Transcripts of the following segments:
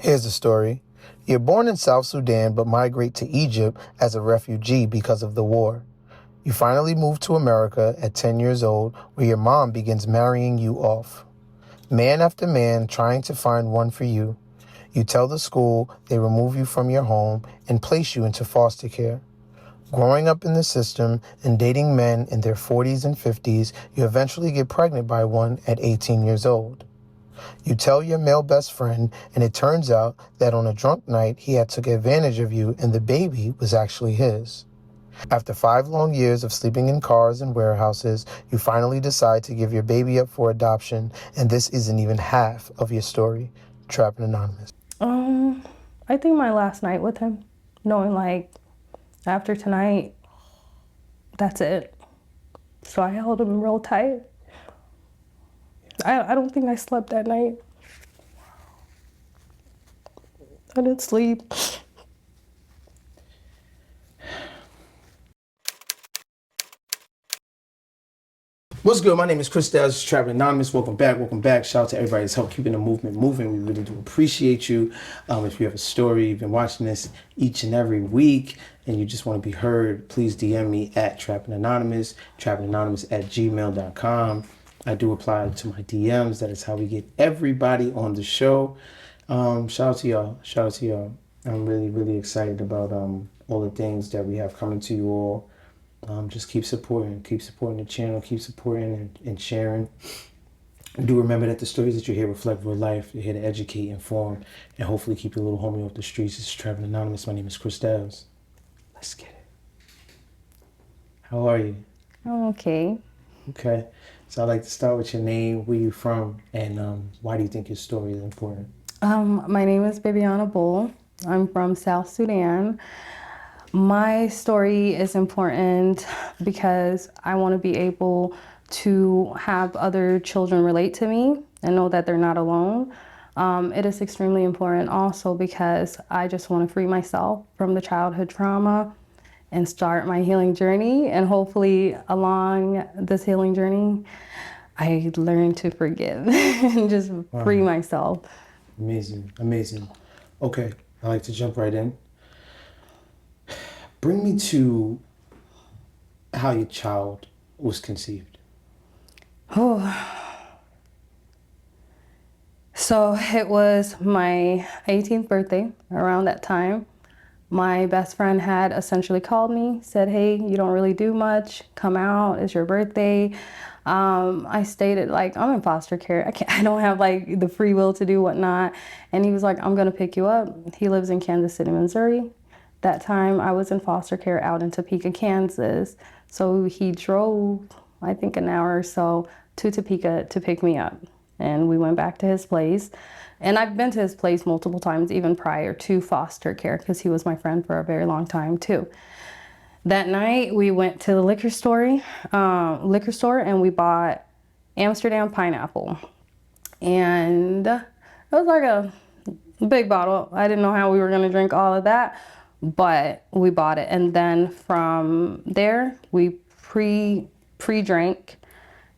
Here's the story. You're born in South Sudan but migrate to Egypt as a refugee because of the war. You finally move to America at 10 years old, where your mom begins marrying you off. Man after man trying to find one for you. You tell the school they remove you from your home and place you into foster care. Growing up in the system and dating men in their 40s and 50s, you eventually get pregnant by one at 18 years old. You tell your male best friend, and it turns out that on a drunk night, he had took advantage of you and the baby was actually his. After 5 long years of sleeping in cars and warehouses, you finally decide to give your baby up for adoption, and this isn't even half of your story. Trappin Anonymous. I think my last night with him, knowing like after tonight, that's it. So I held him real tight. I don't think I slept that night. I didn't sleep. What's good? My name is Chris Dowd. This is Trappin Anonymous. Welcome back. Welcome back. Shout out to everybody that's helped keeping the movement moving. We really do appreciate you. If you have a story, you've been watching this each and every week, and you just want to be heard, please DM me at Trappin Anonymous, trappinanonymous@gmail.com. I do reply to my DMs. That is how we get everybody on the show. Shout out to y'all. Shout out to y'all. I'm really, really excited about all the things that we have coming to you all. Just keep supporting the channel, keep supporting and sharing. And do remember that the stories that you hear reflect real life. You're here to educate, inform, and hopefully keep your little homie off the streets. This is Trappin Anonymous. My name is Chris Dowd. Let's get it. How are you? I'm okay. Okay. So I'd like to start with your name, where you from, and why do you think your story is important? My name is Bibiana Bol. I'm from South Sudan. My story is important because I want to be able to have other children relate to me and know that they're not alone. It is extremely important also because I just want to free myself from the childhood trauma and start my healing journey. And hopefully along this healing journey, I learn to forgive and just free myself. Amazing, amazing. Okay, I like to jump right in. Bring me to how your child was conceived. Oh. So it was my 18th birthday, around that time. My best friend had essentially called me, said, hey, you don't really do much, come out, it's your birthday. I stated like, I'm in foster care. I don't have like the free will to do whatnot. And he was like, I'm gonna pick you up. He lives in Kansas City, Missouri. That time I was in foster care out in Topeka, Kansas. So he drove, I think an hour or so to Topeka to pick me up. And we went back to his place. And I've been to his place multiple times, even prior to foster care, because he was my friend for a very long time too. That night we went to the liquor store and we bought Amsterdam pineapple. And it was like a big bottle. I didn't know how we were gonna drink all of that, but we bought it. And then from there, we pre-drank.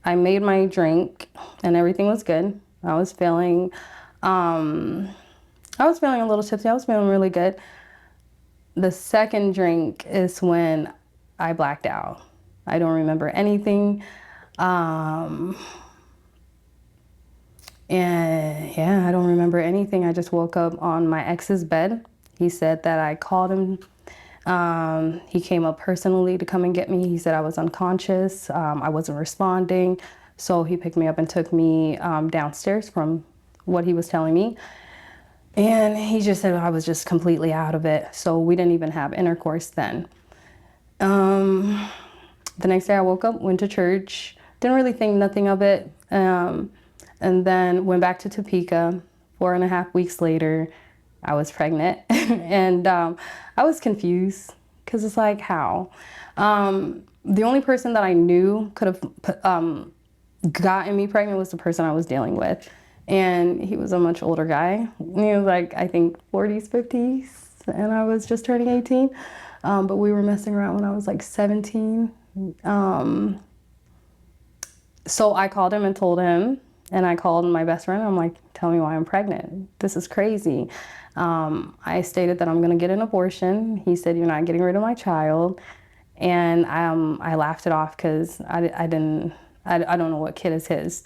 I made my drink and everything was good. I was feeling a little tipsy. I was feeling really good. The second drink is when I blacked out. I don't remember anything. And yeah, I don't remember anything. I just woke up on my ex's bed. He said that I called him. He came up personally to come and get me. He said I was unconscious. I wasn't responding. So he picked me up and took me downstairs from what he was telling me. And he just said I was just completely out of it. So we didn't even have intercourse then. The next day I woke up, went to church, didn't really think nothing of it. And then went back to Topeka. 4.5 weeks later, I was pregnant. And I was confused because it's like, how? The only person that I knew could have gotten me pregnant was the person I was dealing with. And he was a much older guy. He was like, I think 40s, 50s, and I was just turning 18. But we were messing around when I was like 17. So I called him and told him, And I called my best friend. I'm like, tell me why I'm pregnant. This is crazy. I stated that I'm going to get an abortion. He said, you're not getting rid of my child. And I laughed it off because I don't know what kid is his.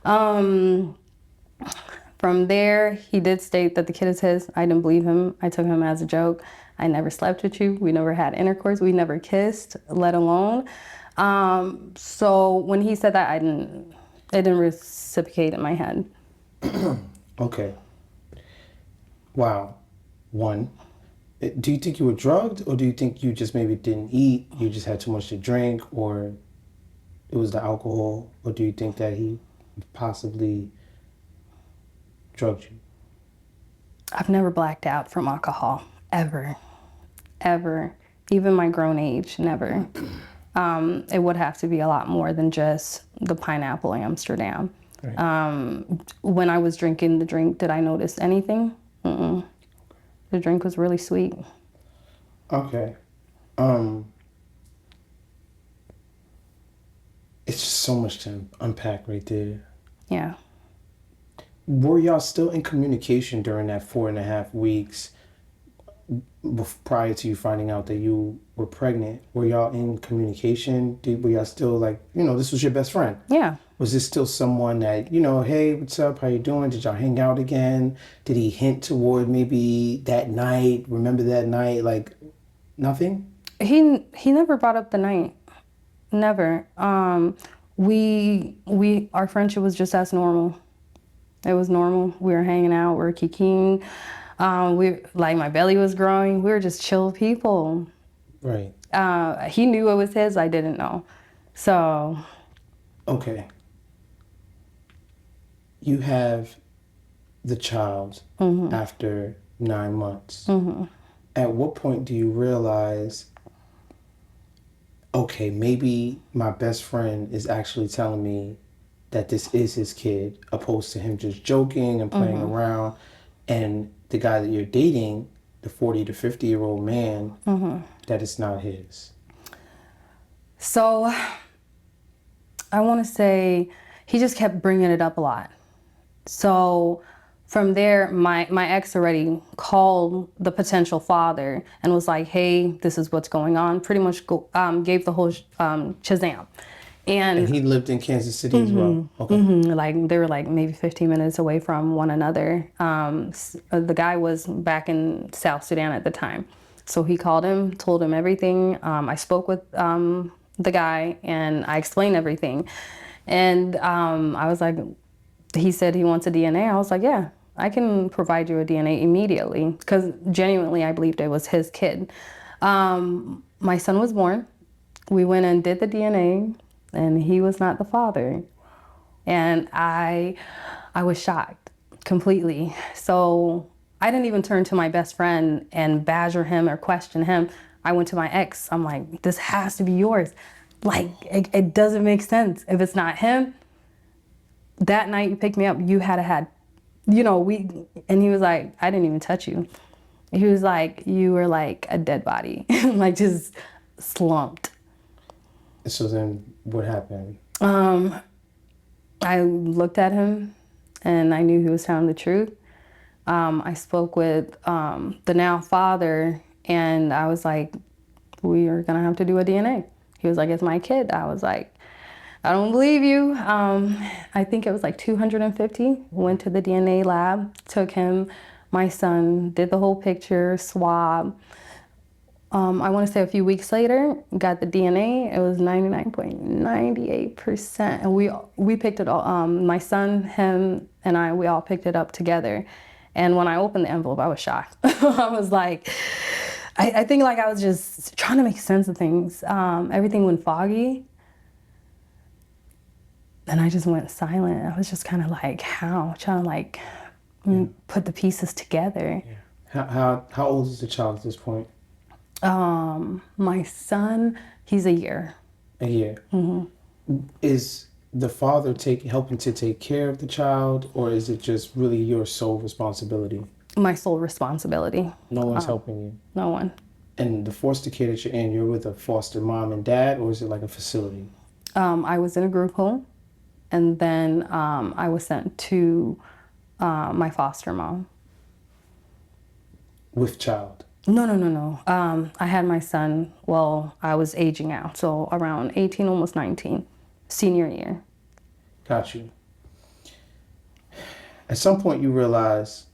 From there, he did state that the kid is his. I didn't believe him. I took him as a joke. I never slept with you. We never had intercourse. We never kissed, let alone. So when he said that, it didn't reciprocate in my head. Okay. Wow. One, do you think you were drugged, or do you think you just maybe didn't eat, you just had too much to drink, or it was the alcohol, or do you think that he possibly drugged you? I've never blacked out from alcohol, ever, ever. Even my grown age, never. It would have to be a lot more than just the pineapple Amsterdam. Right. When I was drinking the drink, did I notice anything? Mm-mm. The drink was really sweet. Okay. It's just so much to unpack right there. Yeah. Were y'all still in communication during that 4.5 weeks prior to you finding out that you were pregnant? Were y'all in communication? Were y'all still like, this was your best friend? Yeah. Was this still someone that, hey, what's up? How you doing? Did y'all hang out again? Did he hint toward maybe that night? Remember that night? Like, nothing? He never brought up the night. Never. Our friendship was just as normal. It was normal. We were hanging out. We were kikiing. My belly was growing. We were just chill people. Right. He knew it was his. I didn't know. So. Okay. You have the child after 9 months. Mm-hmm. At what point do you realize, okay, maybe my best friend is actually telling me that this is his kid, opposed to him just joking and playing around, and the guy that you're dating, the 40 to 50-year-old man, that it's not his? So I want to say he just kept bringing it up a lot. So from there, my ex already called the potential father and was like, hey, this is what's going on. Pretty much gave the whole Shazam. And he lived in Kansas City as well? Okay. Like they were like maybe 15 minutes away from one another. The guy was back in South Sudan at the time. So he called him, told him everything. I spoke with the guy and I explained everything. And I was like, he said he wants a DNA. I was like, yeah, I can provide you a DNA immediately, because genuinely I believed it was his kid. My son was born. We went and did the DNA, and he was not the father. And I was shocked completely. So I didn't even turn to my best friend and badger him or question him. I went to my ex. I'm like, this has to be yours. Like, it doesn't make sense. If it's not him, that night you picked me up, you had, and he was like, I didn't even touch you. He was like, you were like a dead body, like just slumped. So then what happened? I looked at him and I knew he was telling the truth. I spoke with the now father and I was like, we are gonna have to do a DNA. He was like, it's my kid. I was like, I don't believe you. I think it was like 250. Went to the DNA lab, took him, my son, did the whole picture, swab. I want to say a few weeks later, got the DNA. It was 99.98%. And we picked it all, my son, him, and I, we all picked it up together. And when I opened the envelope, I was shocked. I was like, I think like I was just trying to make sense of things. Everything went foggy. And I just went silent. I was just kind of like, how? Trying to like put the pieces together. Yeah. How old is the child at this point? My son, he's a year. A year. Mm-hmm. Is the father helping to take care of the child, or is it just really your sole responsibility? My sole responsibility. No one's helping you? No one. And the foster care that you're in, you're with a foster mom and dad, or is it like a facility? I was in a group home. And then I was sent to my foster mom. With child? No. I had my son, well, I was aging out, so around 18, almost 19, senior year. Got you. At some point you realize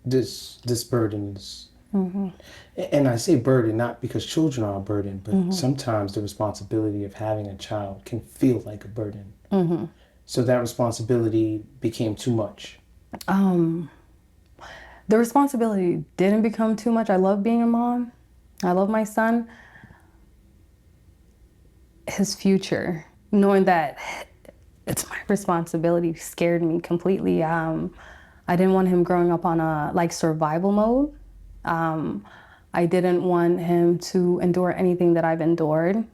this burden is, and I say burden not because children are a burden, but sometimes the responsibility of having a child can feel like a burden. So that responsibility became too much. The responsibility didn't become too much. I love being a mom. I love my son. His future, knowing that it's my responsibility, scared me completely. I didn't want him growing up on a survival mode. I didn't want him to endure anything that I've endured.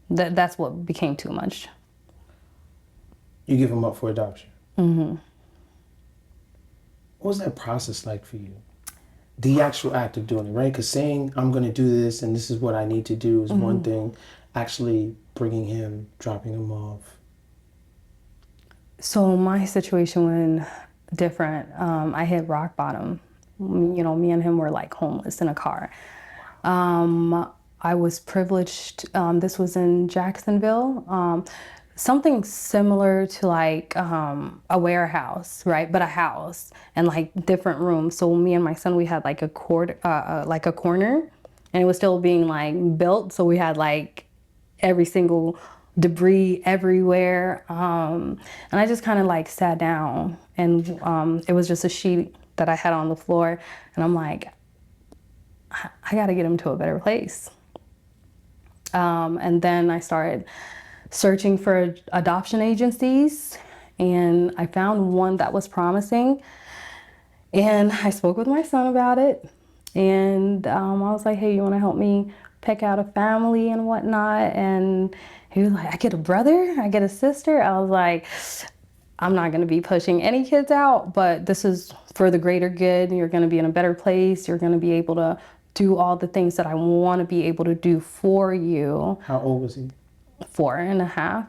That's what became too much. You give him up for adoption. What was that process like for you? The actual act of doing it, right? Because saying, I'm going to do this and this is what I need to do is one thing. Actually bringing him, dropping him off. So my situation was different. I hit rock bottom. You know, me and him were like homeless in a car. I was privileged. This was in Jacksonville. Something similar to like a warehouse, right? But a house and like different rooms. So me and my son, we had like a corner, and it was still being like built. So we had like every single debris everywhere. And I just kind of like sat down, and it was just a sheet that I had on the floor. And I'm like, I got to get him to a better place. And then I started searching for adoption agencies, and I found one that was promising. And I spoke with my son about it, and I was like, hey, you want to help me pick out a family and whatnot? And he was like, I get a brother, I get a sister. I was like, I'm not going to be pushing any kids out, but this is for the greater good. You're going to be in a better place. You're going to be able to do all the things that I want to be able to do for you. How old was he? 4.5,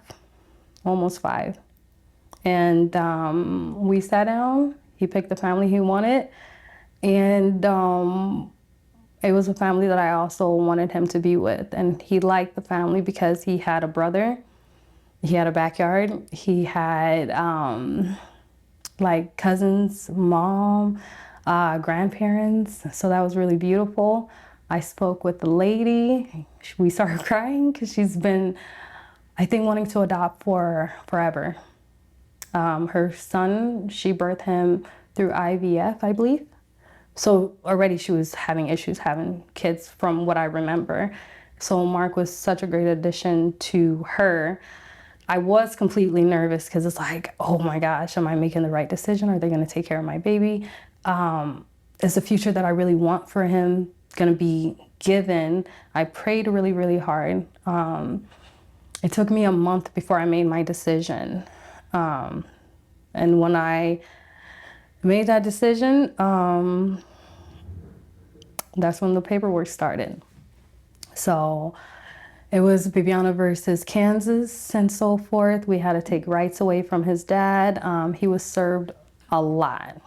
almost 5. And we sat down, he picked the family he wanted, and it was a family that I also wanted him to be with. And he liked the family because he had a brother, he had a backyard, he had like cousins, mom, grandparents, so that was really beautiful. I spoke with the lady. We started crying because she's been, I think, wanting to adopt for forever. Her son, she birthed him through IVF, I believe. So already she was having issues having kids from what I remember. So Mark was such a great addition to her. I was completely nervous because it's like, oh my gosh, am I making the right decision? Are they going to take care of my baby? Is the future that I really want for him going to be given? I prayed really, really hard. It took me a month before I made my decision. And when I made that decision, that's when the paperwork started. So it was Bibiana versus Kansas and so forth. We had to take rights away from his dad. He was served a lot.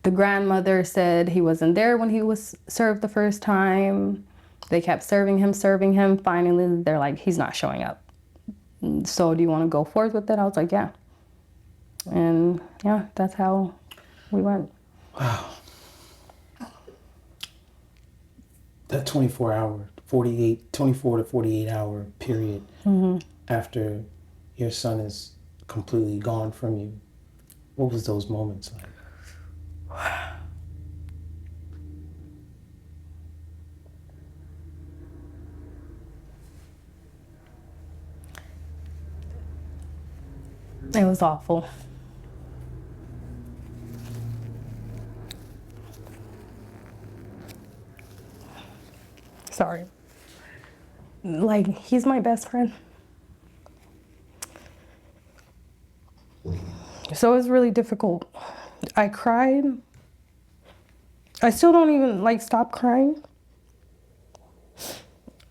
The grandmother said he wasn't there when he was served the first time. They kept serving him. Finally, they're like, he's not showing up. So do you want to go forth with it? I was like, yeah. And yeah, that's how we went. Wow. That 24 to 48 hour period after your son is completely gone from you, what was those moments like? It was awful. Sorry. Like, he's my best friend. So it was really difficult. I cried. I still don't even stop crying.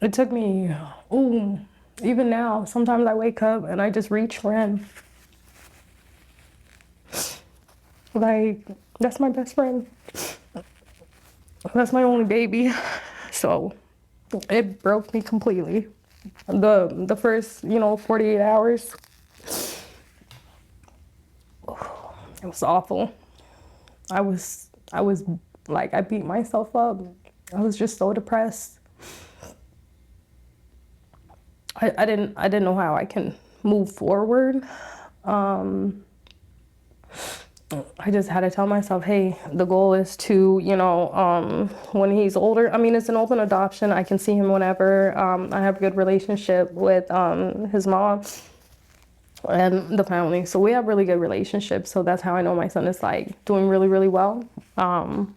It took me, Even now, sometimes I wake up and I just reach for him. Like, that's my best friend. That's my only baby. So it broke me completely. The first, 48 hours, it was awful. I was like, I beat myself up. I was just so depressed. I didn't know how I can move forward. I just had to tell myself, hey, the goal is to, when he's older, I mean, it's an open adoption. I can see him whenever. I have a good relationship with his mom and the family. So we have really good relationships. So that's how I know my son is like doing really, really well. Yeah,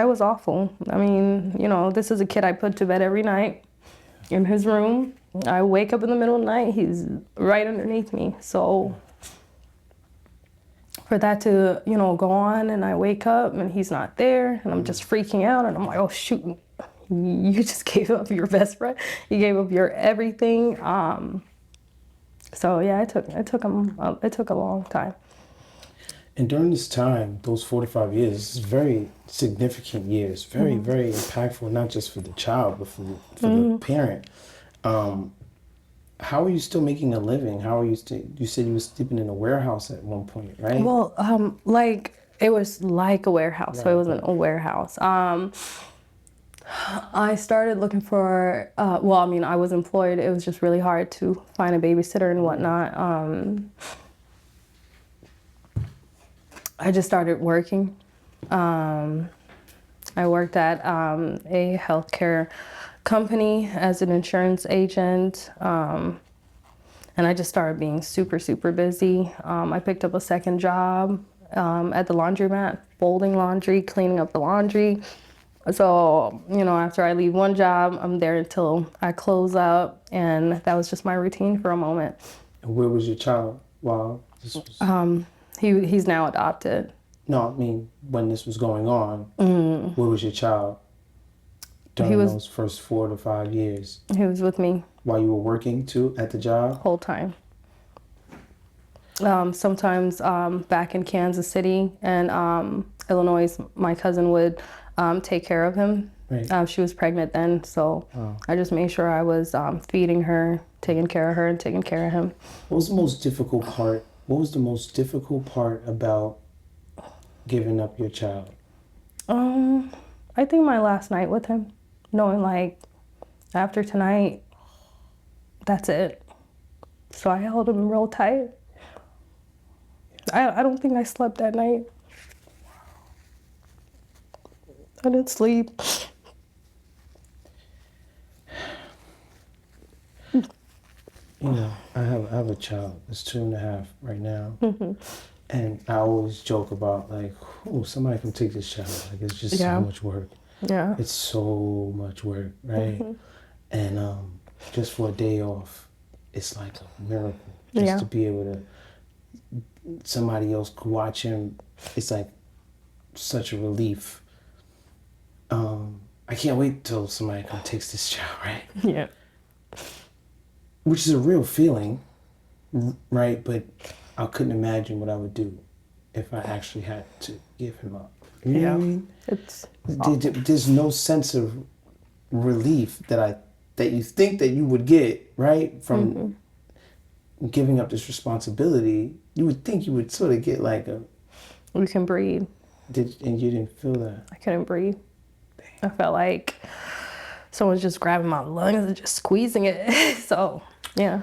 it was awful. I mean, this is a kid I put to bed every night in his room. I wake up in the middle of the night, he's right underneath me. So for that to, go on and I wake up and he's not there and I'm just freaking out and I'm like, oh shoot, you just gave up your best friend. You gave up your everything. So yeah, it took a long time. And during this time, those 45 years, this is very significant years, very, very impactful, not just for the child, but for the parent. How are you still making a living? How are you you said you were sleeping in a warehouse at one point, right? Well, it was like a warehouse, so it wasn't a warehouse. I started looking for, I was employed. It was just really hard to find a babysitter and whatnot. I just started working. I worked at a healthcare company as an insurance agent. And I just started being super, super busy. I picked up a second job at the laundromat, folding laundry, cleaning up the laundry. So, after I leave one job, I'm there until I close up. And that was just my routine for a moment. And where was your child while this was? He's now adopted. No, I mean, when this was going on, where was your child during those first 4 to 5 years? He was with me. While you were working too at the job? Whole time. Sometimes back in Kansas City and Illinois, my cousin would take care of him. Right. She was pregnant then, so I just made sure I was feeding her, taking care of her, and taking care of him. What was the most difficult part? What was the most difficult part about giving up your child? I think my last night with him, knowing like after tonight, that's it. So I held him real tight. I don't think I slept that night. I didn't sleep. I have a child that's 2.5 right now. And I always joke about like, oh, somebody can take this child. Like, it's just so much work. Yeah. It's so much work, right? And just for a day off, it's like a miracle. Just to be able to, somebody else could watch him. It's like such a relief. I can't wait till somebody comes takes this child, right? Yeah. Which is a real feeling, right? But I couldn't imagine what I would do if I actually had to give him up. You know what I mean? There's no sense of relief that you think that you would get, right? From giving up this responsibility. You would think you would sort of get like a... You can breathe. And you didn't feel that? I couldn't breathe. I felt like someone's just grabbing my lungs and just squeezing it. So, yeah.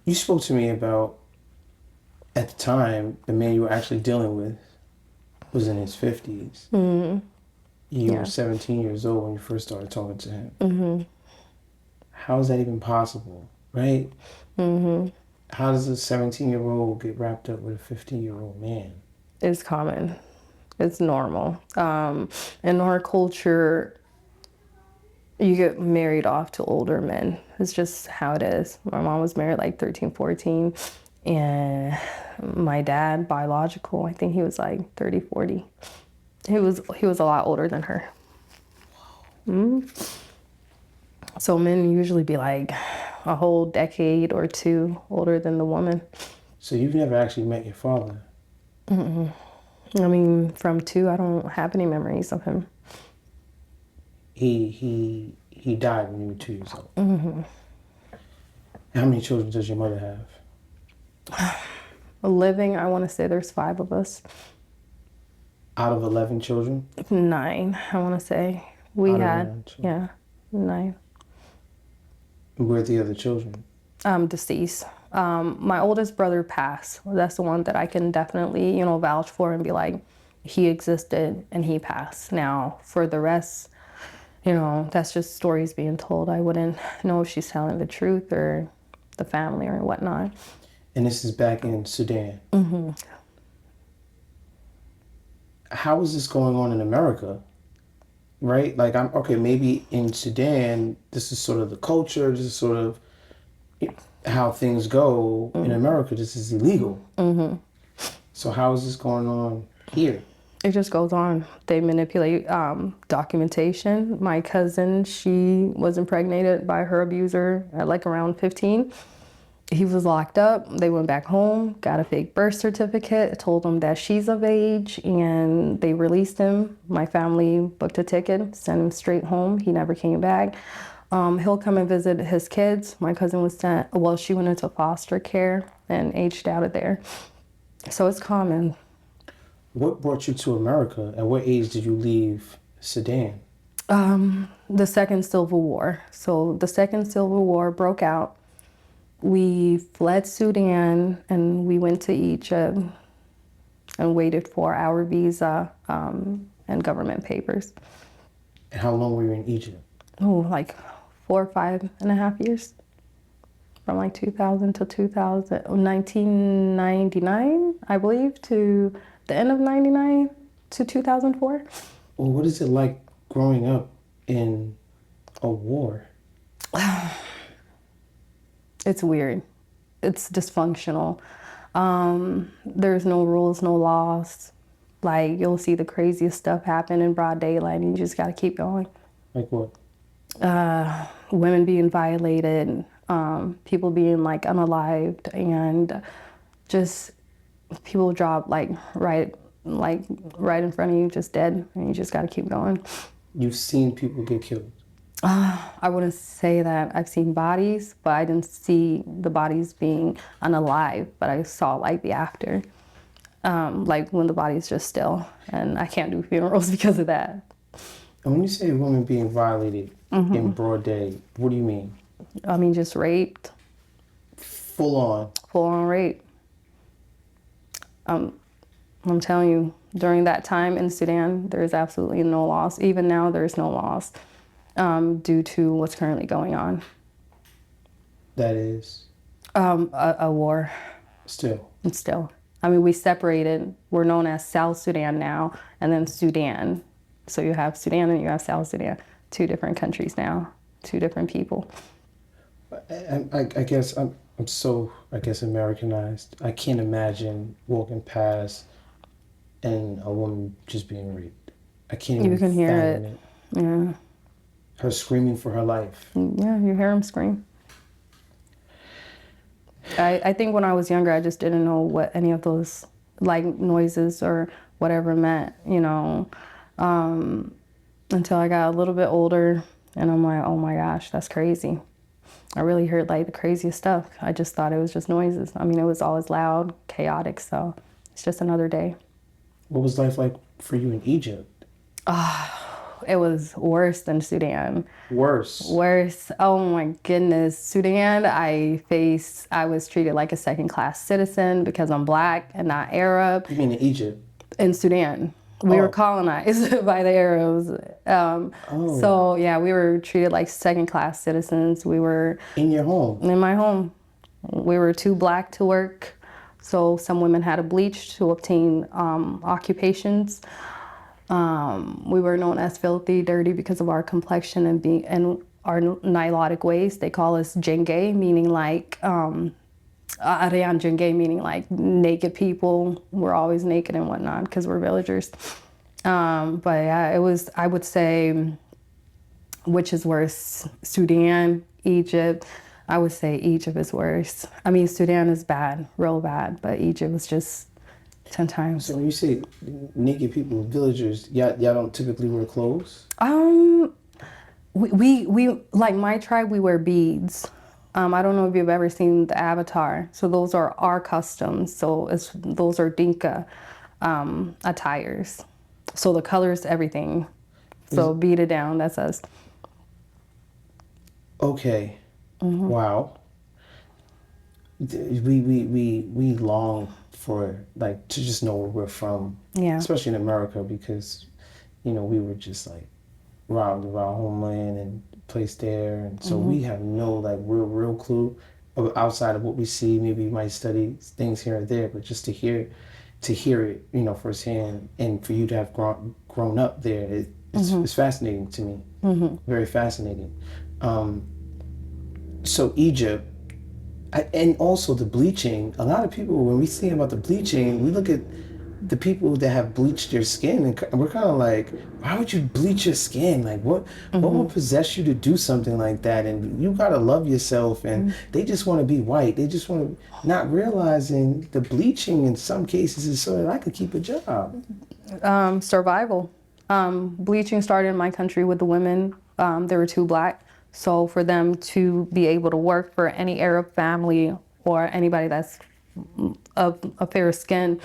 You spoke to me about, at the time, the man you were actually dealing with was in his 50s. You were 17 years old when you first started talking to him. How is that even possible, right? How does a 17-year-old get wrapped up with a 15-year-old man? It's common. It's normal. In our culture, you get married off to older men. It's just how it is. My mom was married like 13, 14. And my dad, biological, I think he was like 30, 40. He was a lot older than her. So men usually be like a whole decade or two older than the woman. So you've never actually met your father? I mean, from 2, I don't have any memories of him. He died when you were 2 years old. How many children does your mother have? Living, I want to say there's 5 of us. Out of 11 children? 9, I want to say. We Out of had, 11 children. 9. Where are the other children? Deceased. My oldest brother passed. That's the one that I can definitely, vouch for and be like, he existed and he passed. Now, for the rest, that's just stories being told. I wouldn't know if she's telling the truth or the family or whatnot. And this is back in Sudan. How is this going on in America? Right? Like, maybe in Sudan, this is sort of the culture, this is sort of how things go. In America, this is illegal. So how is this going on here? It just goes on. They manipulate documentation. My cousin, she was impregnated by her abuser at like around 15. He was locked up. They went back home, got a fake birth certificate, told him that she's of age, and they released him. My family booked a ticket, sent him straight home. He never came back. He'll come and visit his kids. My cousin was she went into foster care and aged out of there. So it's common. What brought you to America? At what age did you leave Sudan? The Second Civil War. So the Second Civil War broke out. We fled Sudan and we went to Egypt and waited for our visa and government papers. And how long were you in Egypt? Oh, like 4 or 5.5 years. From like 2000 to 1999, I believe, to the end of 99 to 2004. Well, what is it like growing up in a war? It's weird. It's dysfunctional. There's no rules, no laws. Like, you'll see the craziest stuff happen in broad daylight and you just gotta keep going. Like what? Women being violated, people being like unalived, and just people drop like right in front of you, just dead, and you just gotta keep going. You've seen people get killed? I wouldn't say that. I've seen bodies, but I didn't see the bodies being unalive, but I saw like the after, like when the body's just still, and I can't do funerals because of that. And when you say women being violated in broad day, what do you mean? I mean, just raped. Full on rape. I'm telling you, during that time in Sudan, there's absolutely no laws. Even now, there's no laws due to what's currently going on. That is? A war. Still? I mean, we separated. We're known as South Sudan now, and then Sudan. So you have Sudan and you have South Sudan. 2 different countries now, 2 different people. I guess I'm so Americanized. I can't imagine walking past and a woman just being raped. I can't even. You can hear it. Yeah. Her screaming for her life. Yeah, you hear them scream. I think when I was younger, I just didn't know what any of those like noises or whatever meant, until I got a little bit older, and I'm like, oh my gosh, that's crazy. I really heard like the craziest stuff. I just thought it was just noises. I mean, it was always loud, chaotic, so it's just another day. What was life like for you in Egypt? It was worse than Sudan. Worse? Oh my goodness. Sudan, I was treated like a second-class citizen because I'm Black and not Arab. You mean in Egypt? In Sudan. We were colonized by the Arabs. So yeah, we were treated like second-class citizens. We were... In your home? In my home. We were too Black to work. So some women had to bleach to obtain occupations. We were known as filthy, dirty because of our complexion and our Nilotic ways. They call us Jenge, meaning like... Aryan Jenge, meaning like naked people. We're always naked and whatnot because we're villagers. But yeah, it was, I would say, which is worse? Sudan, Egypt. I would say Egypt is worse. I mean, Sudan is bad, real bad, but Egypt was just 10 times. So when you say naked people, villagers, y'all don't typically wear clothes? We like my tribe, we wear beads. I don't know if you've ever seen the Avatar. So those are our customs. So those are Dinka attires. So the colors, everything. So beat it down, that's us. Okay. Wow. We long for like to just know where we're from. Yeah. Especially in America because, we were just like robbed of our homeland and placed there, and so we have no like real clue outside of what we see. Maybe we might study things here and there, but just to hear it, firsthand, and for you to have grown up there, it's fascinating to me. Very fascinating. So Egypt, and also the bleaching. A lot of people, when we think about the bleaching, we look at the people that have bleached their skin, and we're kind of like, why would you bleach your skin? Like, what would possess you to do something like that? And you gotta love yourself. And they just want to be white. They just want to, not realizing the bleaching in some cases is so that I could keep a job. Survival. Bleaching started in my country with the women. They were too black. So for them to be able to work for any Arab family or anybody that's of a fair skin,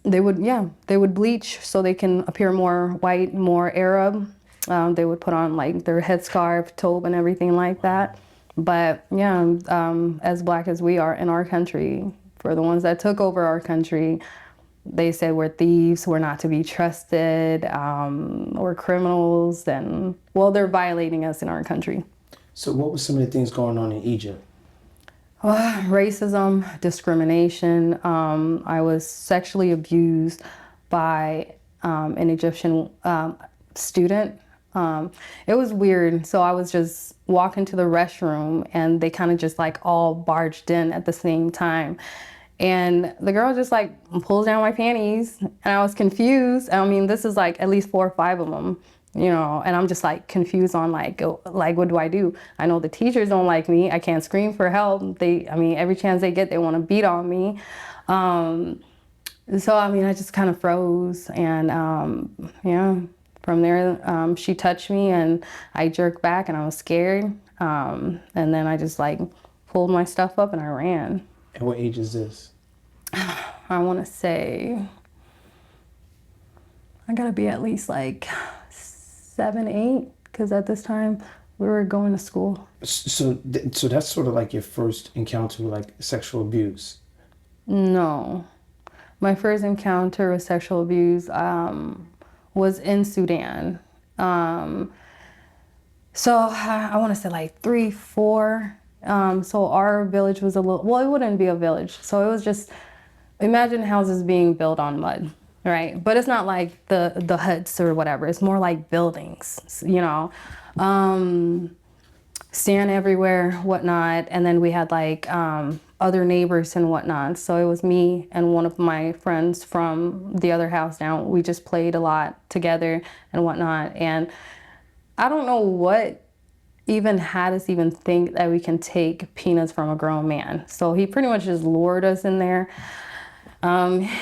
they would bleach so they can appear more white, more Arab. They would put on like their headscarf, tobe, and everything like that. But as black as we are in our country, for the ones that took over our country, they said we're thieves, we're not to be trusted, we're criminals, and they're violating us in our country. So what were some of the things going on in Egypt? Racism, discrimination. I was sexually abused by an Egyptian student. It was weird. So I was just walking to the restroom and they kind of just like all barged in at the same time. And the girl just like pulls down my panties and I was confused. I mean, this is like at least 4 or 5 of them, and I'm just like confused on like what do I do? I know the teachers don't like me. I can't scream for help. Every chance they get, they want to beat on me. So, I just kind of froze and, from there, she touched me and I jerked back and I was scared. And then I just like pulled my stuff up and I ran. And what age is this? I want to say I gotta be at least like 7, 8, because at this time we were going to school. So that's sort of like your first encounter with like sexual abuse? No. My first encounter with sexual abuse was in Sudan. So I want to say like 3, 4. So our village was it wouldn't be a village. So it was just, imagine houses being built on mud, right? But it's not like the huts or whatever. It's more like buildings, sand everywhere, whatnot. And then we had like other neighbors and whatnot. So it was me and one of my friends from the other house down. We just played a lot together and whatnot. And I don't know what even had us even think that we can take peanuts from a grown man. So he pretty much just lured us in there.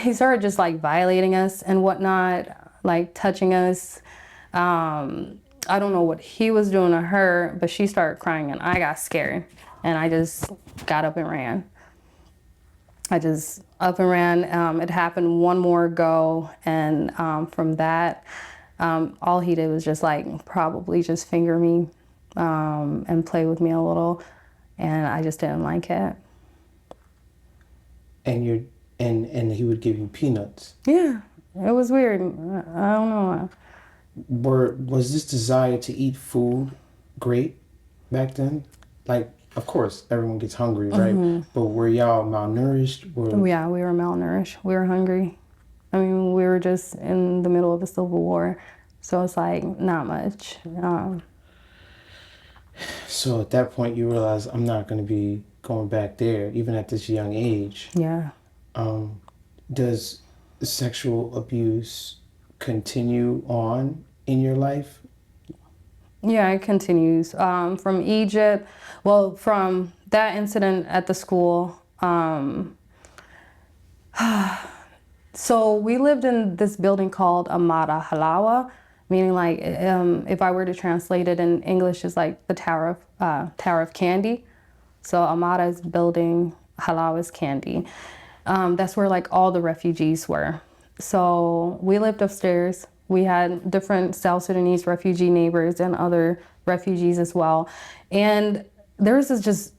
He started just like violating us and whatnot, like touching us. I don't know what he was doing to her, but she started crying and I got scared and I just got up and ran. It happened one more go, and from that, all he did was just like probably just finger me and play with me a little, and I just didn't like it. And and he would give you peanuts. Yeah, it was weird. I don't know. Was this desire to eat food great back then? Like, of course, everyone gets hungry, right? Mm-hmm. But were y'all malnourished? Yeah, we were malnourished. We were hungry. I mean, we were just in the middle of a civil war, so it's like not much. So at that point, you realize I'm not going to be going back there, even at this young age. Yeah. Does sexual abuse continue on in your life? Yeah, it continues. From Egypt, well, from that incident at the school, so we lived in this building called Amara Halawa, meaning like, if I were to translate it in English, is like the Tower of Candy. So Amara is building, Halawa is candy. That's where like all the refugees were. So we lived upstairs. We had different South Sudanese refugee neighbors and other refugees as well. And there was this just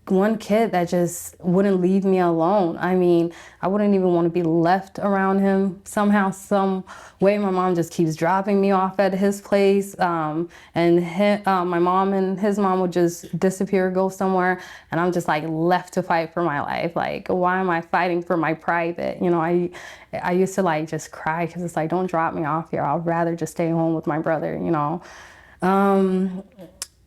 one kid that just wouldn't leave me alone. I mean, I wouldn't even want to be left around him. Somehow, some way, my mom just keeps dropping me off at his place. And my mom and his mom would just disappear, go somewhere. And I'm just like left to fight for my life. Like, why am I fighting for my private? You know, I used to like just cry because it's like, don't drop me off here. I'd rather just stay home with my brother, you know.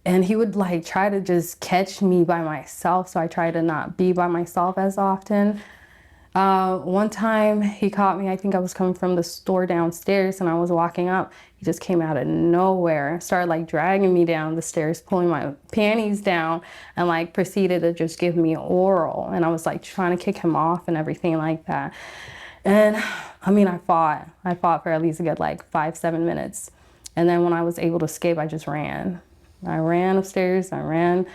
And he would like try to just catch me by myself. So I try to not be by myself as often. One time he caught me, I think I was coming from the store downstairs and I was walking up. He just came out of nowhere, started like dragging me down the stairs, pulling my panties down and like proceeded to just give me oral. And I was like trying to kick him off and everything like that. And I mean, I fought for at least a good like 5-7 minutes. And then when I was able to escape, I just ran. I ran upstairs, I ran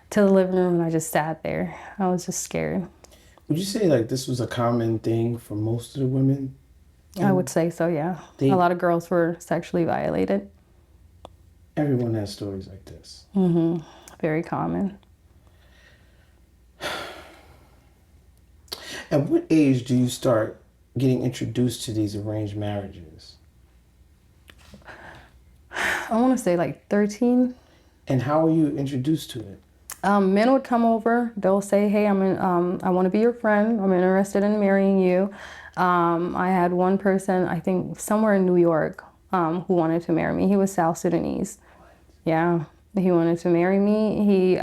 to the living room, and I just sat there. I was just scared. Would you say like this was a common thing for most of the women? I would say so, yeah. A lot of girls were sexually violated. Everyone has stories like this. Mm-hmm. Very common. At what age do you start getting introduced to these arranged marriages? I want to say like 13. And how are you introduced to it? Men would come over. They'll say, hey, I want to be your friend. I'm interested in marrying you. I had one person, I think somewhere in New York, who wanted to marry me. He was South Sudanese. Yeah, he wanted to marry me.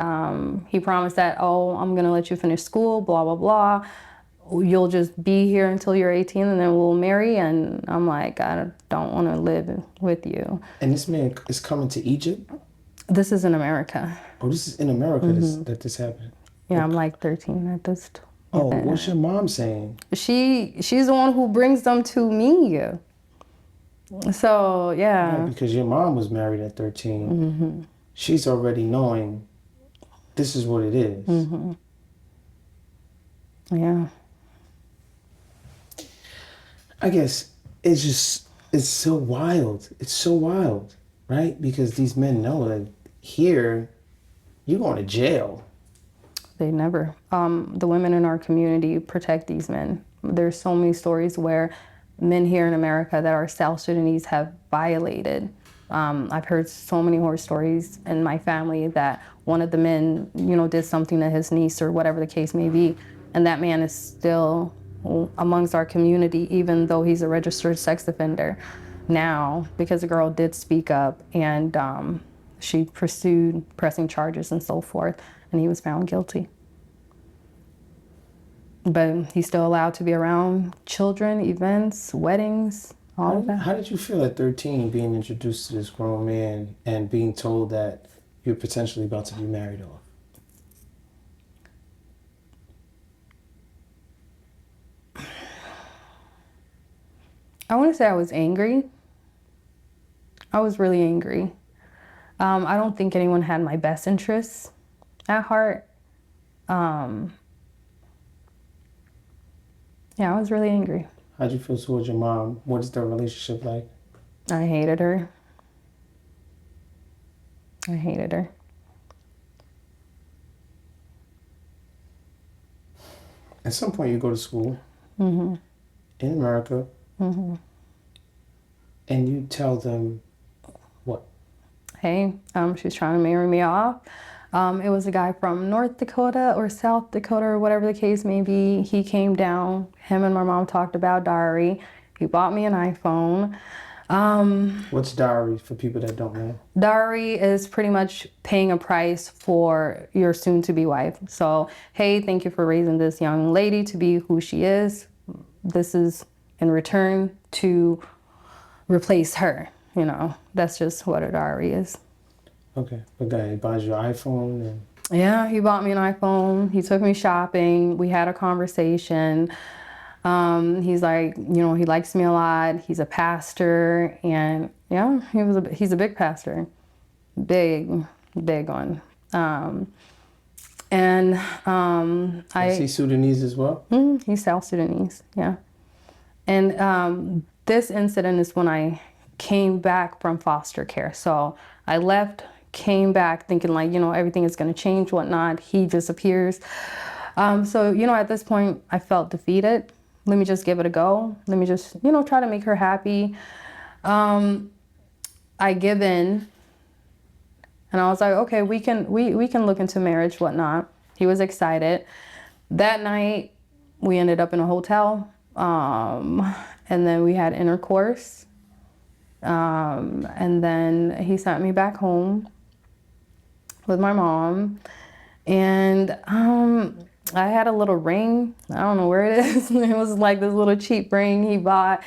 He promised that, oh, I'm going to let you finish school, blah, blah, blah. You'll just be here until you're 18 and then we'll marry. And I'm like, I don't want to live with you. And this man is coming to Egypt? This is in America. Oh, this is in America that this happened? Yeah, okay. I'm like 13 at this time. Oh, what's your mom saying? She's the one who brings them to me. So, yeah. Because your mom was married at 13. Mm-hmm. She's already knowing this is what it is. Mm-hmm. Yeah. I guess it's so wild. It's so wild, right? Because these men know that here, you're going to jail. They never. The women in our community protect these men. There's so many stories where men here in America that are South Sudanese have violated. I've heard so many horror stories in my family that one of the men, did something to his niece or whatever the case may be, and that man is still amongst our community, even though he's a registered sex offender now, because the girl did speak up and she pursued pressing charges and so forth, and he was found guilty. But he's still allowed to be around children, events, weddings, all of that. How did you feel at 13 being introduced to this grown man and being told that you're potentially about to be married off? I want to say I was angry. I was really angry. I don't think anyone had my best interests at heart. Yeah, I was really angry. How'd you feel towards your mom? What is their relationship like? I hated her. I hated her. At some point you go to school Mm-hmm. in America. Mm-hmm. And you tell them what? Hey, she's trying to marry me off. It was a guy from North Dakota or South Dakota or whatever the case may be. He came down. Him and my mom talked about dowry. He bought me an iPhone. What's dowry for people that don't know? Dowry is pretty much paying a price for your soon-to-be wife. So, hey, thank you for raising this young lady to be who she is. This is in return to replace her. That's just what a dowry is. Okay. But guy, he buys your iPhone and... Yeah, he bought me an iPhone. He took me shopping. We had a conversation. He's like, he likes me a lot. He's a pastor, and yeah, he's a big pastor, big one. Is he Sudanese as well? He's South Sudanese, yeah. And this incident is when I came back from foster care. So I left, came back thinking like, everything is going to change, whatnot. He disappears. So, at this point, I felt defeated. Let me just give it a go. Let me just, try to make her happy. I give in. And I was like, okay, we can look into marriage, whatnot. He was excited. That night, we ended up in a hotel. And then we had intercourse. And then he sent me back home with my mom. And I had a little ring. I don't know where it is. It was like this little cheap ring he bought.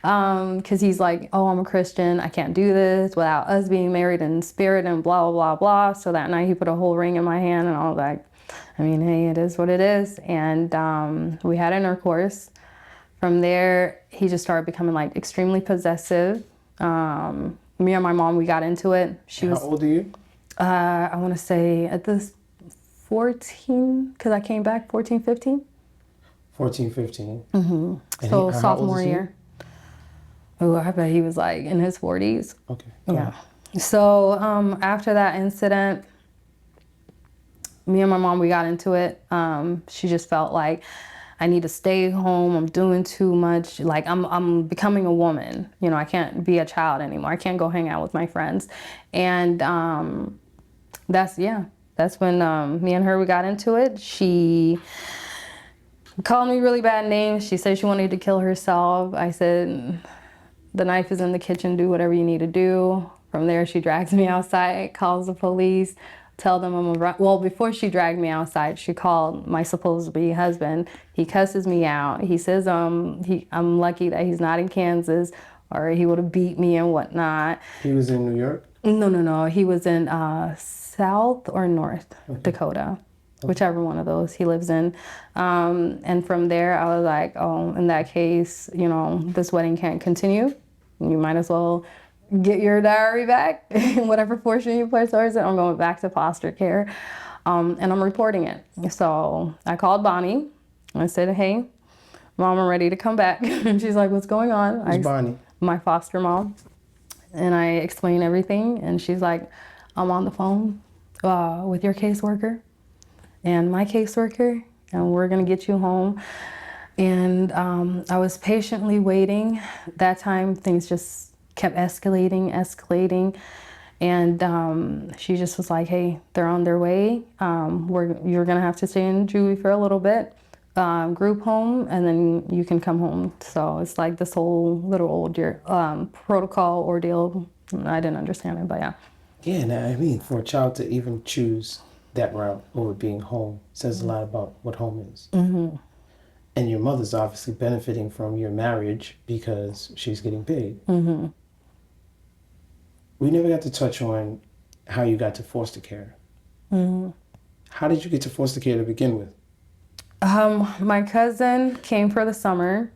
Because he's like, oh, I'm a Christian. I can't do this without us being married in spirit and blah, blah, blah, blah. So that night he put a whole ring in my hand, and I was like, hey, it is what it is. And we had intercourse. From there, he just started becoming like extremely possessive. Me and my mom, we got into it. How old are you? I want to say at this 14, because I came back 14, 15. 14, 15. Mm-hmm. So sophomore year. Oh, I bet he was like in his 40s. Okay. Yeah. So after that incident, me and my mom, we got into it. She just felt like I need to stay home. I'm doing too much. Like I'm becoming a woman. I can't be a child anymore. I can't go hang out with my friends. And that's when me and her, we got into it. She called me really bad names. She said she wanted to kill herself. I said, the knife is in the kitchen. Do whatever you need to do. From there, she drags me outside, calls the police, tell them well, before she dragged me outside, she called my supposed-to-be husband. He cusses me out. He says I'm lucky that he's not in Kansas, or he would have beat me and whatnot. He was in New York? No. He was in South or North Dakota, whichever one of those he lives in. And from there, I was like, oh, in that case, this wedding can't continue. You might as well get your diary back, whatever portion you put towards it. I'm going back to foster care, and I'm reporting it. So I called Bonnie. I said, hey, Mom, I'm ready to come back. And she's like, what's going on? Who's Bonnie? My foster mom. And I explained everything, and she's like, I'm on the phone with your caseworker and my caseworker, and we're gonna get you home. And I was patiently waiting. That time, things just kept escalating. And she just was like, hey, they're on their way. You're gonna have to stay in juvie for a little bit, group home, and then you can come home. So it's like this whole little protocol ordeal. I didn't understand it, but yeah. Yeah, and for a child to even choose that route over being home says a lot about what home is. Mm-hmm. And your mother's obviously benefiting from your marriage because she's getting paid. Mm-hmm. We never got to touch on how you got to foster care. Mm-hmm. How did you get to foster care to begin with? My cousin came for the summer.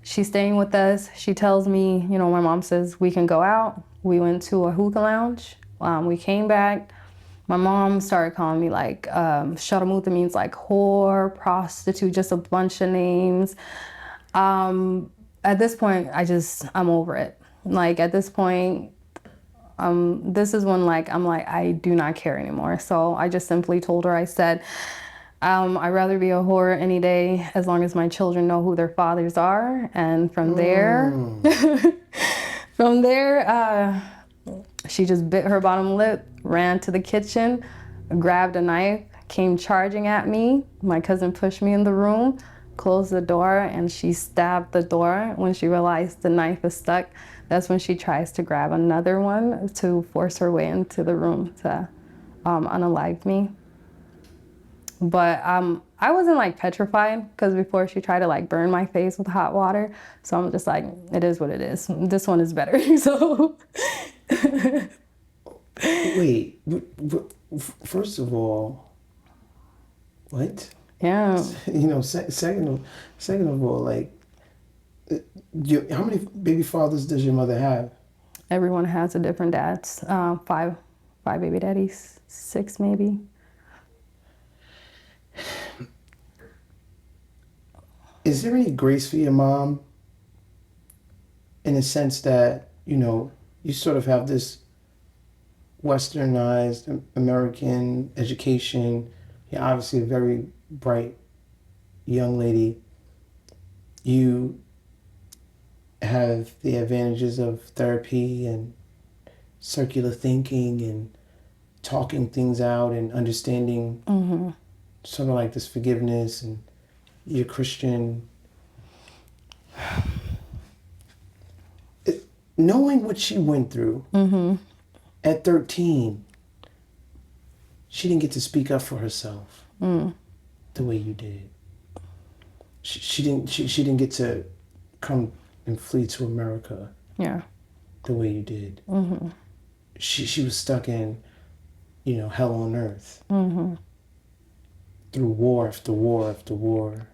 She's staying with us. She tells me, my mom says we can go out. We went to a hookah lounge. We came back. My mom started calling me like, Sharamuta means like whore, prostitute, just a bunch of names. At this point, I'm over it. Like at this point, this is when I'm like, I do not care anymore. So I just simply told her, I said, I'd rather be a whore any day as long as my children know who their fathers are. And from there, she just bit her bottom lip, ran to the kitchen, grabbed a knife, came charging at me. My cousin pushed me in the room, closed the door, and she stabbed the door. When she realized the knife is stuck, that's when she tries to grab another one to force her way into the room to unalive me. But I wasn't like petrified, because before she tried to like burn my face with hot water. So I'm just like, it is what it is. This one is better. So Wait, first of all, what? Yeah. Second of all, like, how many baby fathers does your mother have? Everyone has a different dads. Five baby daddies, 6 maybe. Is there any grace for your mom in the sense that, you sort of have this westernized American education? You're obviously a very bright young lady. You have the advantages of therapy and circular thinking and talking things out and understanding sort of like this forgiveness, and you're Christian. Knowing what she went through at 13, she didn't get to speak up for herself the way you did. She didn't get to come and flee to America the way you did. She was stuck in, hell on earth through war after war after war.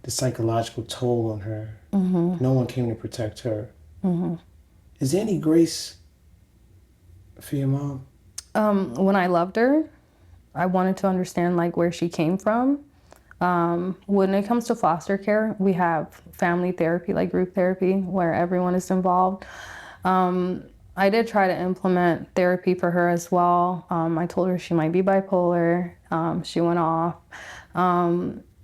The psychological toll on her. No one came to protect her. Is there any grace for your mom? When I loved her, I wanted to understand like where she came from. When it comes to foster care, we have family therapy, like group therapy, where everyone is involved. I did try to implement therapy for her as well. I told her she might be bipolar. She went off.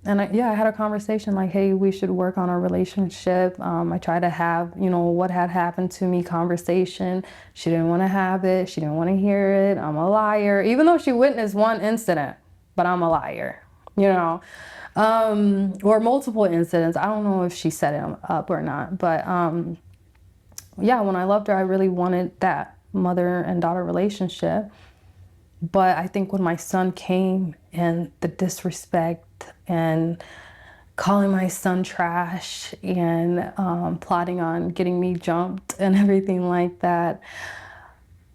And I had a conversation like, hey, we should work on our relationship. I tried to have, what had happened to me conversation. She didn't want to have it. She didn't want to hear it. I'm a liar, even though she witnessed one incident, but I'm a liar, or multiple incidents. I don't know if she set him up or not, but when I loved her, I really wanted that mother and daughter relationship. But I think when my son came and the disrespect and calling my son trash and plotting on getting me jumped and everything like that,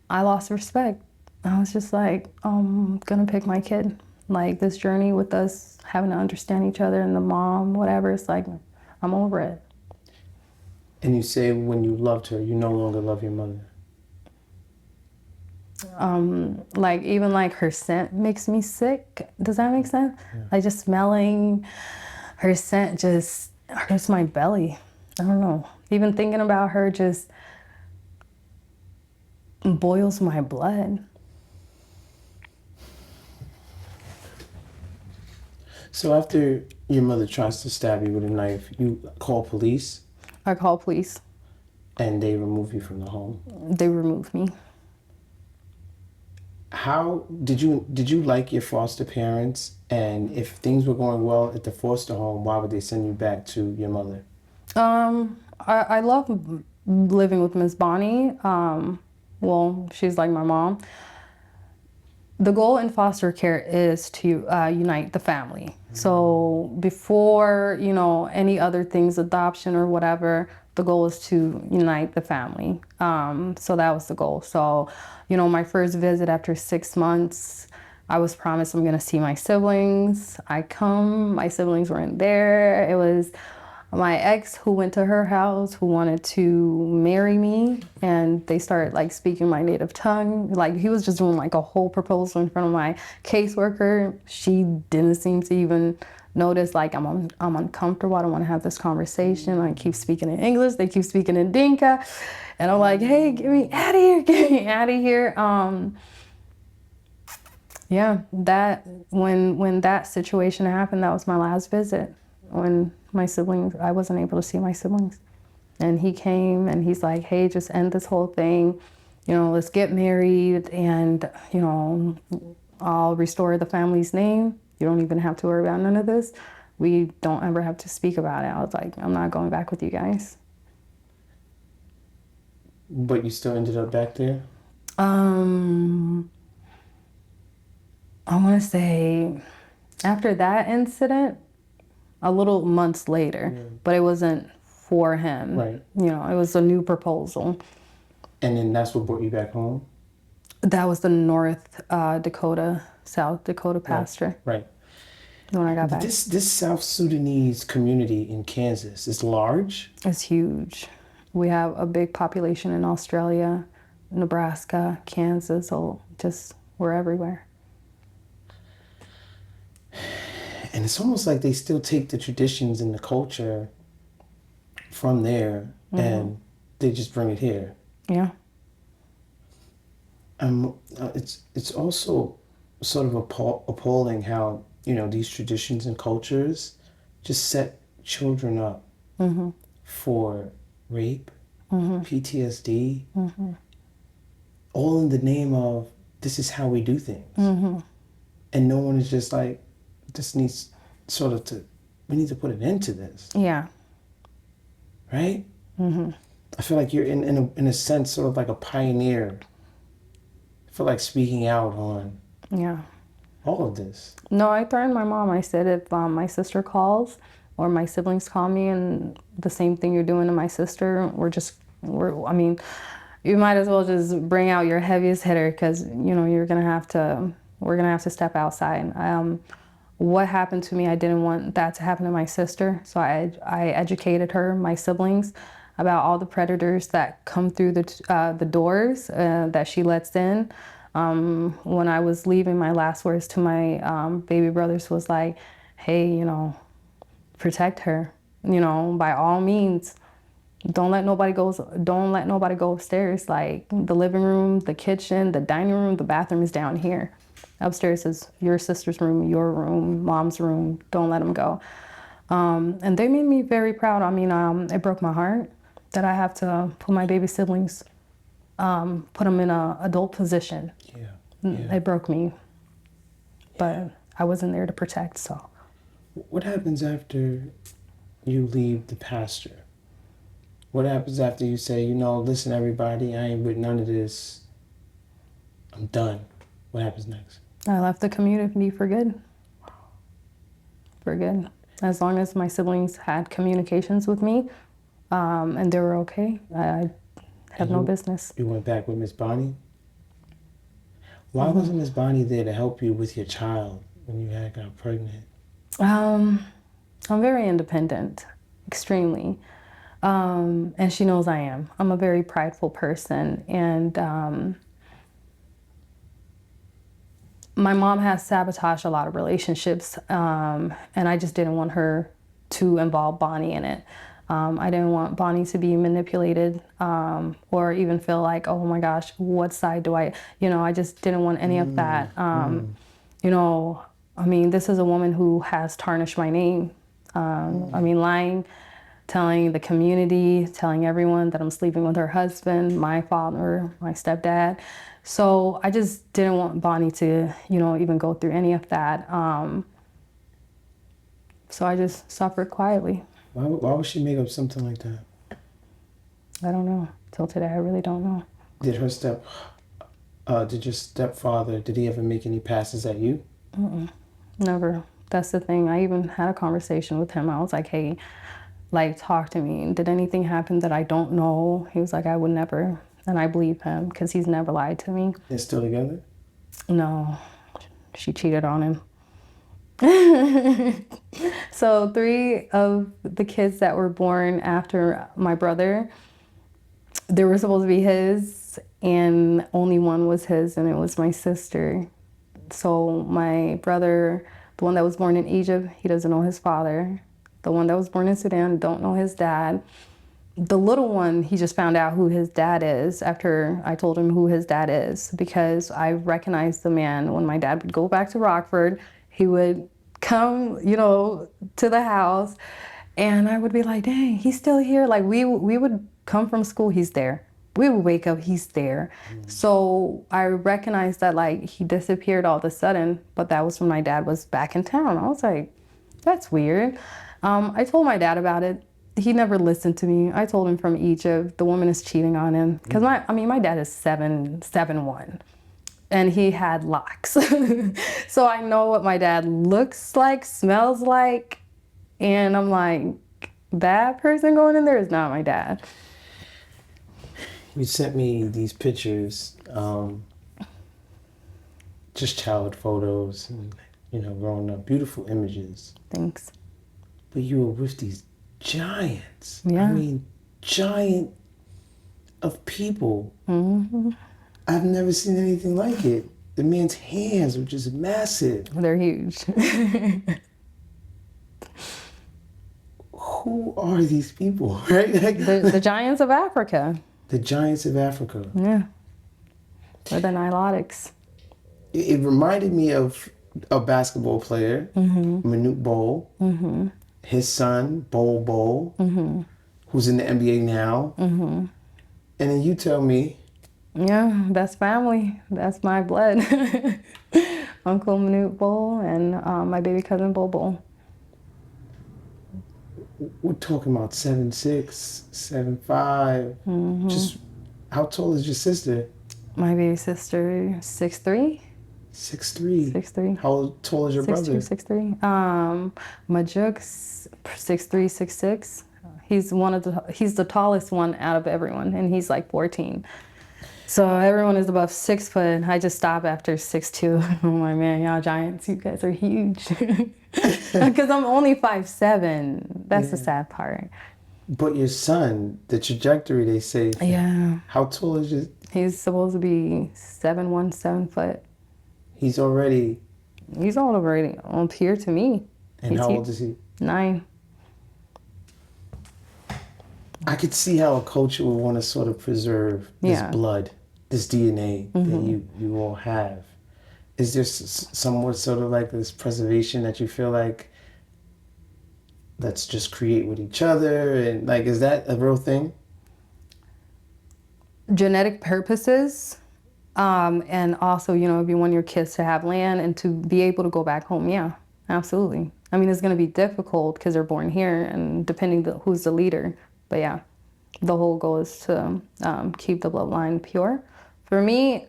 I lost respect. I was just like, I'm gonna pick my kid. Like this journey with us having to understand each other and the mom, whatever, it's like, I'm over it. And you say when you loved her, you no longer love your mother. Like even like her scent makes me sick. Does that make sense? Yeah. Like just smelling her scent just hurts my belly. I don't know. Even thinking about her just boils my blood. So after your mother tries to stab you with a knife, you call police? I call police. And they remove you from the home? They remove me. How did you like your foster parents? And if things were going well at the foster home, why would they send you back to your mother? I love living with Miss Bonnie. Well, she's like my mom. The goal in foster care is to unite the family. So before, any other things, adoption or whatever, the goal is to unite the family. So that was the goal. So, my first visit after 6 months, I was promised I'm gonna see my siblings. My siblings weren't there. It was my ex who went to her house who wanted to marry me, and they started like speaking my native tongue. Like he was just doing like a whole proposal in front of my caseworker. She didn't seem to even notice like I'm uncomfortable. I don't want to have this conversation. I keep speaking in English. They keep speaking in Dinka. And I'm like, hey, get me out of here. Get me out of here. That when that situation happened, that was my last visit. When my siblings, I wasn't able to see my siblings. And he came and he's like, hey, just end this whole thing. Let's get married and, I'll restore the family's name. You don't even have to worry about none of this. We don't ever have to speak about it. I was like, I'm not going back with you guys. But you still ended up back there? I want to say after that incident, a little months later, but it wasn't for him. Right. It was a new proposal. And then that's what brought you back home? That was the North Dakota, South Dakota pastor Right. when I got back. This South Sudanese community in Kansas is large. It's huge. We have a big population in Australia, Nebraska, Kansas, so just we're everywhere. And it's almost like they still take the traditions and the culture from there and they just bring it here. Yeah. It's also sort of appalling how, you know, these traditions and cultures just set children up for rape, PTSD, all in the name of this is how we do things. And no one is just like, this needs we need to put an end to this. Yeah. Right? I feel like you're in a sense sort of like a pioneer. I feel like speaking out on all of this. No, I threatened my mom. I said if my sister calls or my siblings call me and the same thing you're doing to my sister, I mean, you might as well just bring out your heaviest hitter because, you know, we're going to have to step outside. What happened to me, I didn't want that to happen to my sister. So I educated her, my siblings, about all the predators that come through the doors that she lets in. When I was leaving, my last words to my baby brothers was like, hey, you know, protect her, you know, by all means. Don't let nobody go upstairs. Like the living room, the kitchen, the dining room, the bathroom is down here. Upstairs is your sister's room, your room, mom's room. Don't let them go. And they made me very proud. I mean, it broke my heart that I have to put my baby siblings, put them in an adult position. Yeah. It broke me, but I wasn't there to protect, so. What happens after you leave the pasture? What happens after you say, you know, listen, everybody, I ain't with none of this. I'm done. What happens next? I left the community for good. For good. As long as my siblings had communications with me and they were okay, I have no business. You went back with Miss Bonnie? Why wasn't Miss Bonnie there to help you with your child when you had got pregnant? I'm very independent, extremely. And she knows I am. I'm a very prideful person. And my mom has sabotaged a lot of relationships. And I just didn't want her to involve Bonnie in it. I didn't want Bonnie to be manipulated or even feel like, oh my gosh, what side do I, you know, I just didn't want any of that. You know, I mean, this is a woman who has tarnished my name. I mean, lying, telling the community, telling everyone that I'm sleeping with her husband, my father, my stepdad. So I just didn't want Bonnie to, you know, even go through any of that. So I just suffered quietly. Why would she make up something like that? I don't know. Till today, I really don't know. Did your stepfather, did he ever make any passes at you? Never. That's the thing. I even had a conversation with him. I was like, hey, like, talk to me. Did anything happen that I don't know? He was like, I would never. And I believe him because he's never lied to me. They're still together? No. She cheated on him. So 3 of the kids that were born after my brother, they were supposed to be his, and only one was his, and it was my sister. So my brother, the one that was born in Egypt, he doesn't know his father. The one that was born in Sudan, don't know his dad. The little one, he just found out who his dad is after I told him who his dad is, because I recognized the man. When my dad would go back to Rockford, he would come, you know, to the house, and I would be like, dang, he's still here. Like we would come from school, he's there. We would wake up, he's there. So I recognized that, like, he disappeared all of a sudden, but that was when my dad was back in town. I was like, that's weird. I told my dad about it. He never listened to me. I told him from Egypt, the woman is cheating on him. Because my dad is 7'1", and he had locks. So I know what my dad looks like, smells like, and I'm like, that person going in there is not my dad. You sent me these pictures. just childhood photos and, growing up. Beautiful images. Thanks. But you were with these giants. Yeah. I mean, giant of people. I've never seen anything like it. The man's hands were just massive. They're huge. Who are these people, right? The giants of Africa. The giants of Africa. Yeah. Or the Nilotics. It reminded me of a basketball player, Manute Bol, his son, Bol, who's in the NBA now. And then you tell me. Yeah, that's family. That's my blood. Uncle Manute Bol and my baby cousin Bol. We're talking about 7'6", 7'5". Just how tall is your sister? My baby sister, 6'3". 6'3". 6'3". How tall is your brother? 6'2", 6'3". Majuk's 6'3", 6'6". He's the tallest one out of everyone, and he's like 14. So everyone is above 6 foot. I just stop after 6'2". I'm like, man, y'all giants, you guys are huge. Because I'm only 5'7". That's the sad part. But your son, the trajectory, they say. Yeah. How tall is your? He's supposed to be 7'1", 7 foot. He's already on peer to me. And how old is he? 9. I could see how a culture would want to sort of preserve this blood, this DNA that you all have. Is there somewhat sort of like this preservation that you feel like let's just create with each other? And like, is that a real thing? Genetic purposes. And also, if you want your kids to have land and to be able to go back home, yeah, absolutely. I mean, it's going to be difficult because they're born here and depending who's the leader. But yeah, the whole goal is to keep the bloodline pure. For me,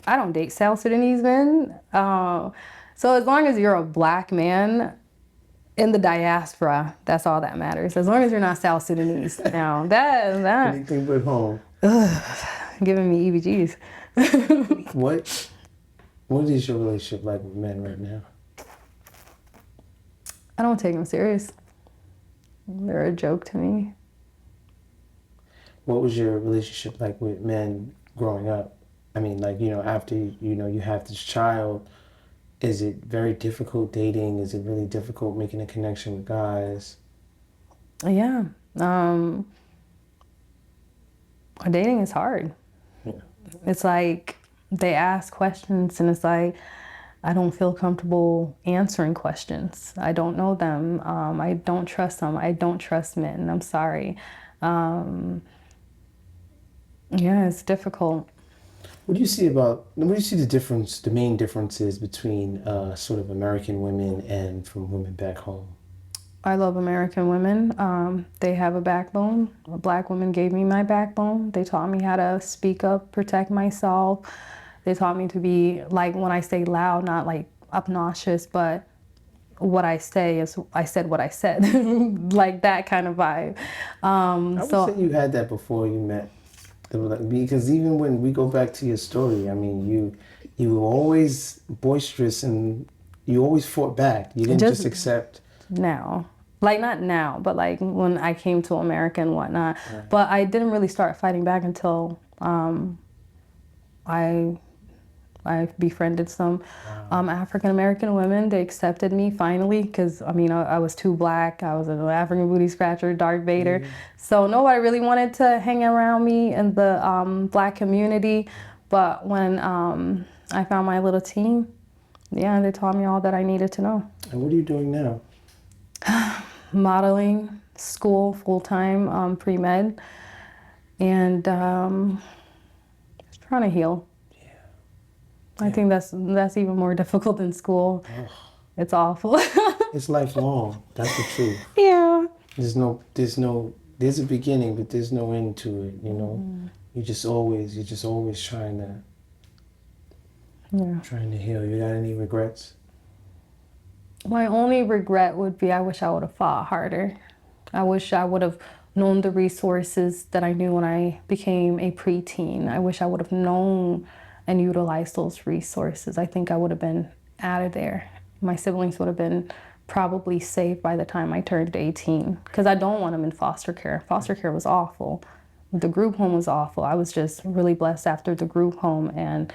I don't date South Sudanese men. So as long as you're a black man in the diaspora, that's all that matters. As long as you're not South Sudanese. Now, that anything but home. Giving me EBGs. What is your relationship like with men right now? I don't take them serious. They're a joke to me. What was your relationship like with men growing up? I mean, like, after, you have this child, is it very difficult dating? Is it really difficult making a connection with guys? Yeah. Dating is hard. Yeah. It's like they ask questions and it's like, I don't feel comfortable answering questions. I don't know them. I don't trust them. I don't trust men. I'm sorry. Yeah, it's difficult. What do you see the main differences between sort of American women and from women back home? I love American women. They have a backbone. Black women gave me my backbone. They taught me how to speak up, protect myself. They taught me to be, like, when I say loud, not like obnoxious, but what I say is, I said what I said. Like that kind of vibe. I would say you had that before you met. Because even when we go back to your story, I mean, you were always boisterous and you always fought back. You didn't just accept. Now. Like, not now, but like when I came to America and whatnot. Right. But I didn't really start fighting back until I befriended some African-American women. They accepted me finally because, I mean, I was too black. I was an African booty scratcher, Darth Vader. Mm-hmm. So nobody really wanted to hang around me in the black community. But when I found my little team, yeah, they taught me all that I needed to know. And what are you doing now? Modeling, school, full-time, pre-med, and just trying to heal. I think that's even more difficult than school. Ugh. It's awful. It's lifelong. That's the truth. Yeah. There's a beginning, but there's no end to it. Mm. You're just always trying to heal. You got any regrets? My only regret would be I wish I would have fought harder. I wish I would have known the resources that I knew when I became a preteen. I wish I would have known and utilized those resources, I think I would have been out of there. My siblings would have been probably safe by the time I turned 18, because I don't want them in foster care. Foster care was awful. The group home was awful. I was just really blessed after the group home and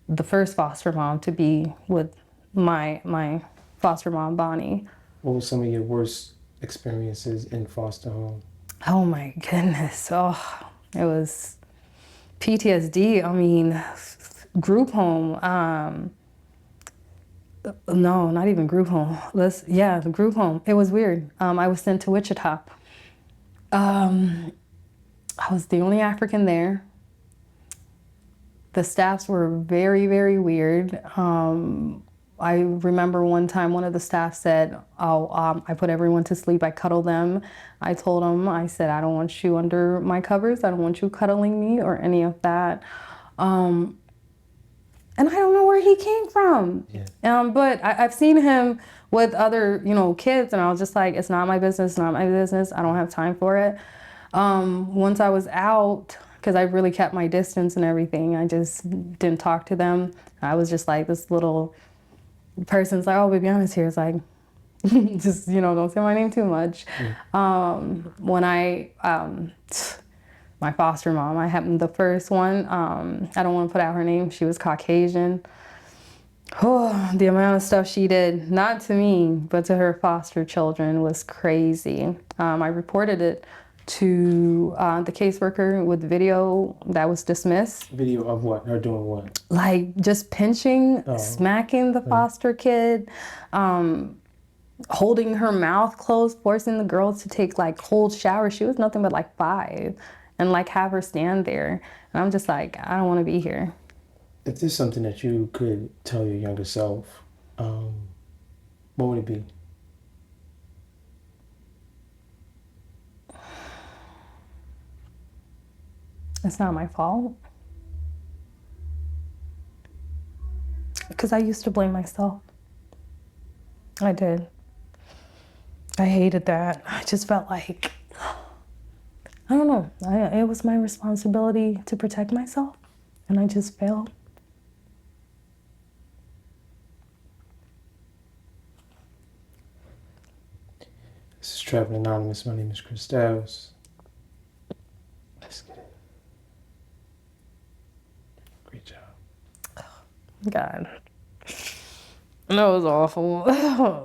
the first foster mom to be with my foster mom, Bonnie. What were some of your worst experiences in foster home? Oh my goodness. Oh, it was PTSD. I mean, group home. No, not even group home. The group home. It was weird. I was sent to Wichita. I was the only African there. The staffs were very, very weird. I remember one time one of the staff said, I put everyone to sleep, I cuddle them. I told them, I said, I don't want you under my covers. I don't want you cuddling me or any of that. And I don't know where he came from. Yeah. But I've seen him with other, kids, and I was just like, it's not my business, not my business. I don't have time for it. Once I was out, because I really kept my distance and everything, I just didn't talk to them. I was just like, this little person's like, oh, Bibiana's here. It's like, just, don't say my name too much. When my foster mom, I happened the first one, I don't want to put out her name. She was Caucasian. Oh, the amount of stuff she did, not to me, but to her foster children was crazy. I reported it to the caseworker with video that was dismissed. Video of what? Her doing what? Like just pinching, smacking the foster kid, holding her mouth closed, forcing the girl to take like cold showers. She was nothing but like 5, and like have her stand there. And I'm just like, I don't want to be here. If there's something that you could tell your younger self, what would it be? It's not my fault. Because I used to blame myself. I did. I hated that. I just felt like, I don't know. It was my responsibility to protect myself, and I just failed. This is Trappin Anonymous. My name is Chris Styles. Let's get it. Great job. God. That was awful.